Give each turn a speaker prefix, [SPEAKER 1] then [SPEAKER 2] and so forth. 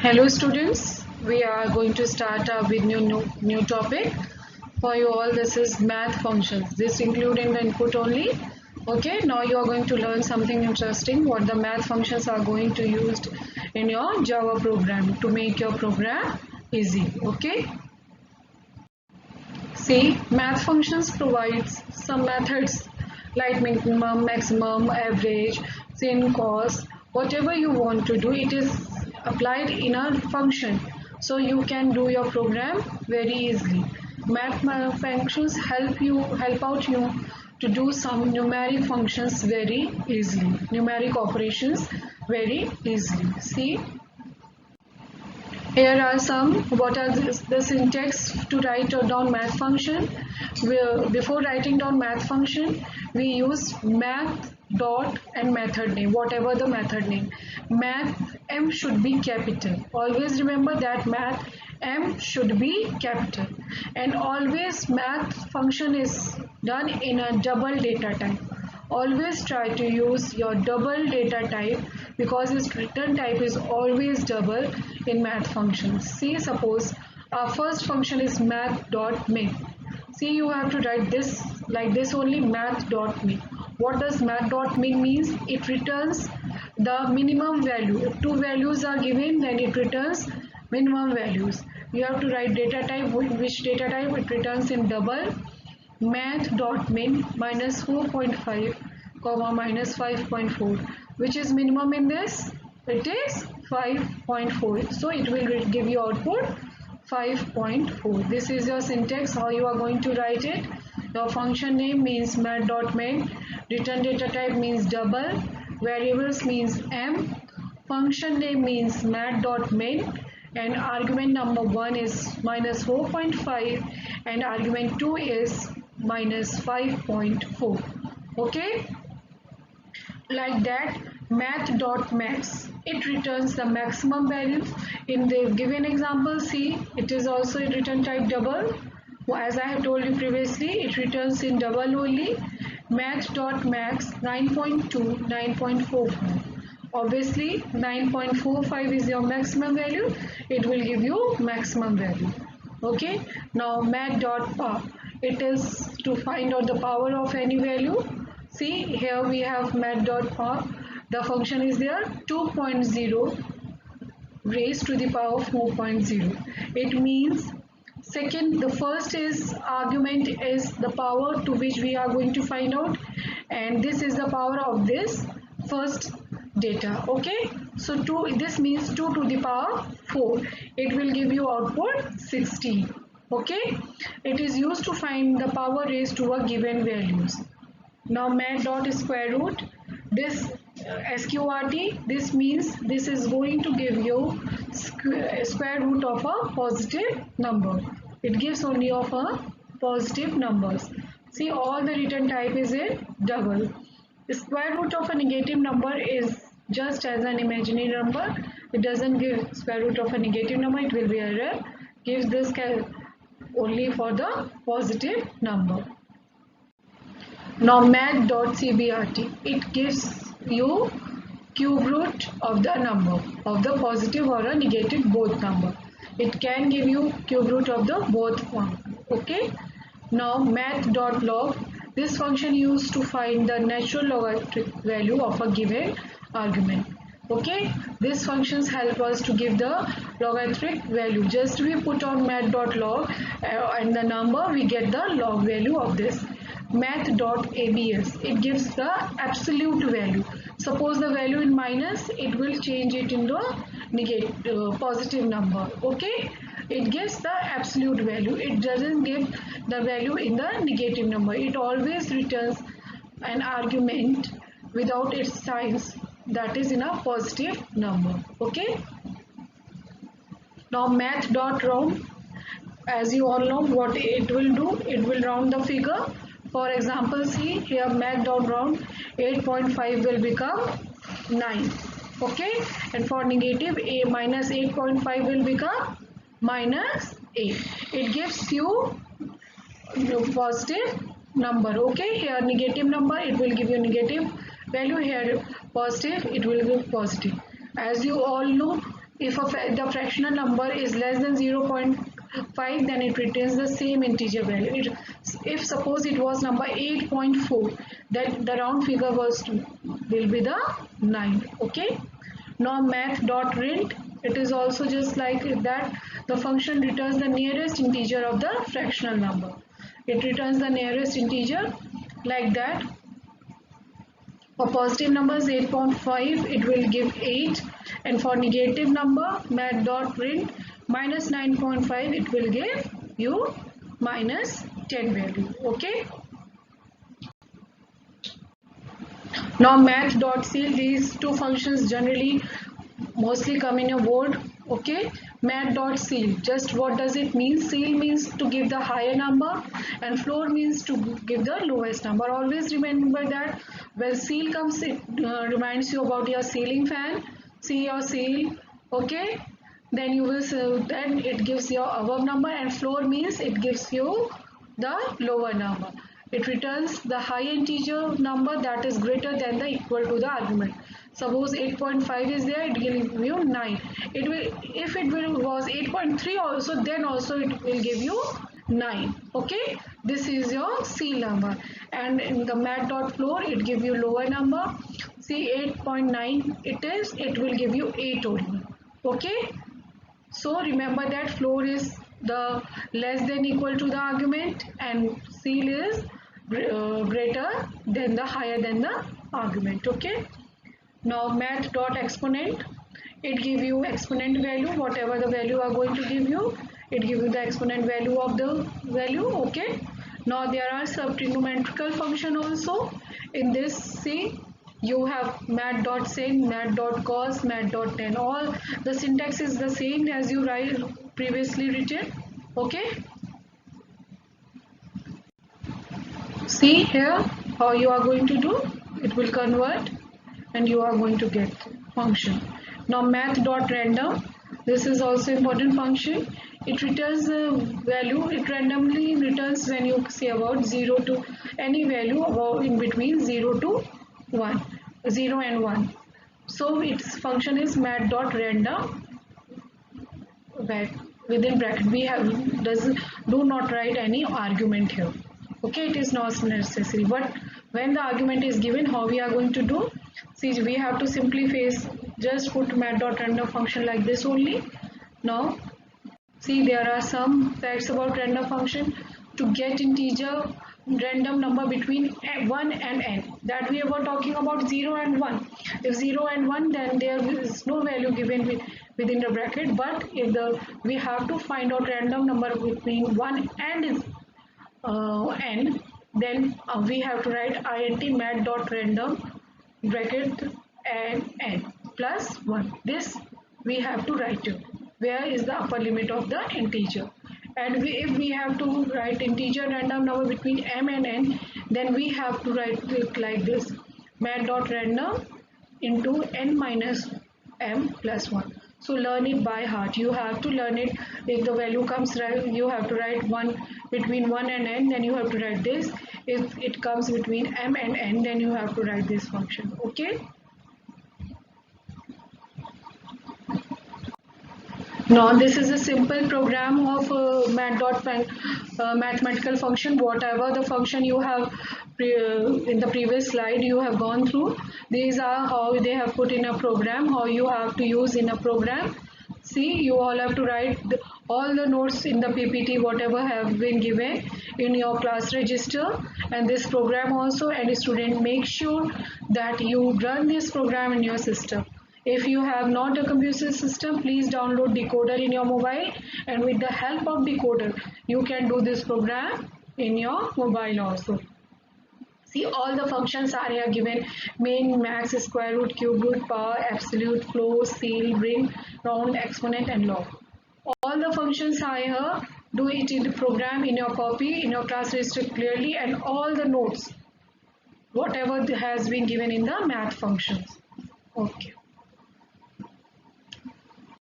[SPEAKER 1] Hello students, we are going to start with new topic for you all. This is math functions. This including the input only. Okay, now you are going to learn something interesting, what the math functions are going to used in your Java program to make your program easy. Okay, see, math functions provides some methods like minimum, maximum, average, sin, cos, whatever you want to do, it is applied in a function. So you can do your program very easily. Math functions help out you to do some numeric functions very easily, numeric operations very easily. See, here are some what are the syntax to write down math function. Before writing down math function, we use math dot and method name, whatever the method name. Math M should be capital. Always remember that math M should be capital. And always math function is done in a double data type. Always try to use your double data type because its return type is always double in math functions. See, suppose our first function is math.min. See, you have to write this like this only, math.min. What does math.min means? It returns the minimum value. If two values are given, then it returns minimum values. You have to write data type, which data type it returns in double. Math.min minus 4.5 comma minus 5.4, which is minimum in this? It is 5.4. So it will give you output 5.4. This is your syntax, how you are going to write it. Your function name means math.min, return data type means double, variables means m, function name means math.min, and argument number 1 is minus 4.5 and argument 2 is minus 5.4. Okay, like that. Math.max, it returns the maximum value. In the given example, see, it is also a return type double. As I have told you previously, it returns in double only. Math.max 9.2, 9.45. Obviously 9.45 is your maximum value, it will give you maximum value. Okay, now math.power, it is to find out the power of any value. See, here we have math.power, the function is there 2.0 raised to the power 4.0. It means the first is argument is the power to which we are going to find out, and this is the power of this first data. Okay, so this means 2 to the power 4. It will give you output 16. Okay, it is used to find the power raised to a given values. Now math dot square root, this sqrt, this means this is going to give you square root of a positive number. It gives only of a positive numbers. See, all the return type is in double. The square root of a negative number is just as an imaginary number. It doesn't give square root of a negative number, it will be error. Gives this only for the positive number. Now math.cbrt, it gives you cube root of the number, of the positive or a negative both number. It can give you cube root of the both one. Okay. Now math.log, this function used to find the natural logarithm value of a given argument. Okay, these functions help us to give the logarithmic value. Just we put on math.log and the number, we get the log value of this. Math.abs, it gives the absolute value. Suppose the value in minus, it will change it into a positive number. Okay, it gives the absolute value. It doesn't give the value in the negative number. It always returns an argument without its signs, that is in a positive number. Okay, now math.round, as you all know what it will do, it will round the figure. For example, see here math.round, 8.5 will become 9. Okay, and for negative a minus 8.5 will become minus 8. It gives you positive number. Okay, here negative number, it will give you negative value. Here positive, it will give positive. As you all know, If the fractional number is less than 0.5, then it returns the same integer value. If suppose it was number 8.4, then the round figure will be the 9. Okay. Now math.rint, it is also just like that. The function returns the nearest integer of the fractional number. It returns the nearest integer like that. For positive numbers 8.5, it will give 8, and for negative number math.print minus 9.5, it will give you minus 10 value. Okay. Now math.ceil, these two functions generally mostly come in your board. Okay. Math.ceil, just what does it mean? Ceil means to give the higher number and floor means to give the lowest number. Always remember that when ceil comes, it reminds you about your ceiling fan. See your ceil. Okay. Then you will then it gives your above number, and floor means it gives you the lower number. It returns the high integer number that is greater than the equal to the argument. Suppose 8.5 is there, it will give you 9. It will, if it was 8.3 also, then also it will give you 9. Okay, this is your ceil number. And in the mat.floor, it give you lower number. See 8.9 it will give you 8 only. Okay, so remember that floor is the less than equal to the argument, and ceil is greater than the higher than the argument. Okay. Now math.exponent, it give you exponent value, whatever the value are going to give you, it give you the exponent value of the value. Okay. Now there are some trigonometrical function also. In this, see, you have mat.sin, mat.cos, mat.tan. All the syntax is the same as you write previously written. Okay. See here how you are going to do. It will convert and you are going to get function. Now math.random, this is also important function. It returns the value, it randomly returns when you say about 0 to any value about in between 0 to 1, 0 and 1. So its function is math.random. Within bracket we have do not write any argument here. Okay, it is not necessary, but when the argument is given, how we are going to do? See, we have to simply just put mat.random function like this only. Now see, there are some facts about random function. To get integer random number between 1 and n, that we were talking about 0 and 1. If 0 and 1, then there is no value given within the bracket, but if we have to find out random number between 1 and n, then we have to write int mat.random bracket and n plus 1. This we have to write it. Where is the upper limit of the integer? And if we have to write integer random number between m and n, then we have to write it like this: mat.random into n minus m plus 1. So learn it by heart. You have to learn it. If the value comes right, you have to write 1 between 1 and n, then you have to write this. If it comes between m and n, then you have to write this function. Okay. Now this is a simple program of mathematical function. Whatever the function you have in the previous slide you have gone through, these are how they have put in a program, how you have to use in a program. See, you all have to write all the notes in the PPT, whatever have been given in your class register, and this program also. And student, make sure that you run this program in your system. If you have not a computer system, please download Decoder in your mobile, and with the help of Decoder, you can do this program in your mobile also. See, all the functions are here given: main, max, square root, cube root, power, absolute, flow, ceil, ring, round, exponent, and log. All the functions are here. Do it in the program in your copy, in your class register clearly, and all the notes, whatever has been given in the math functions. Okay.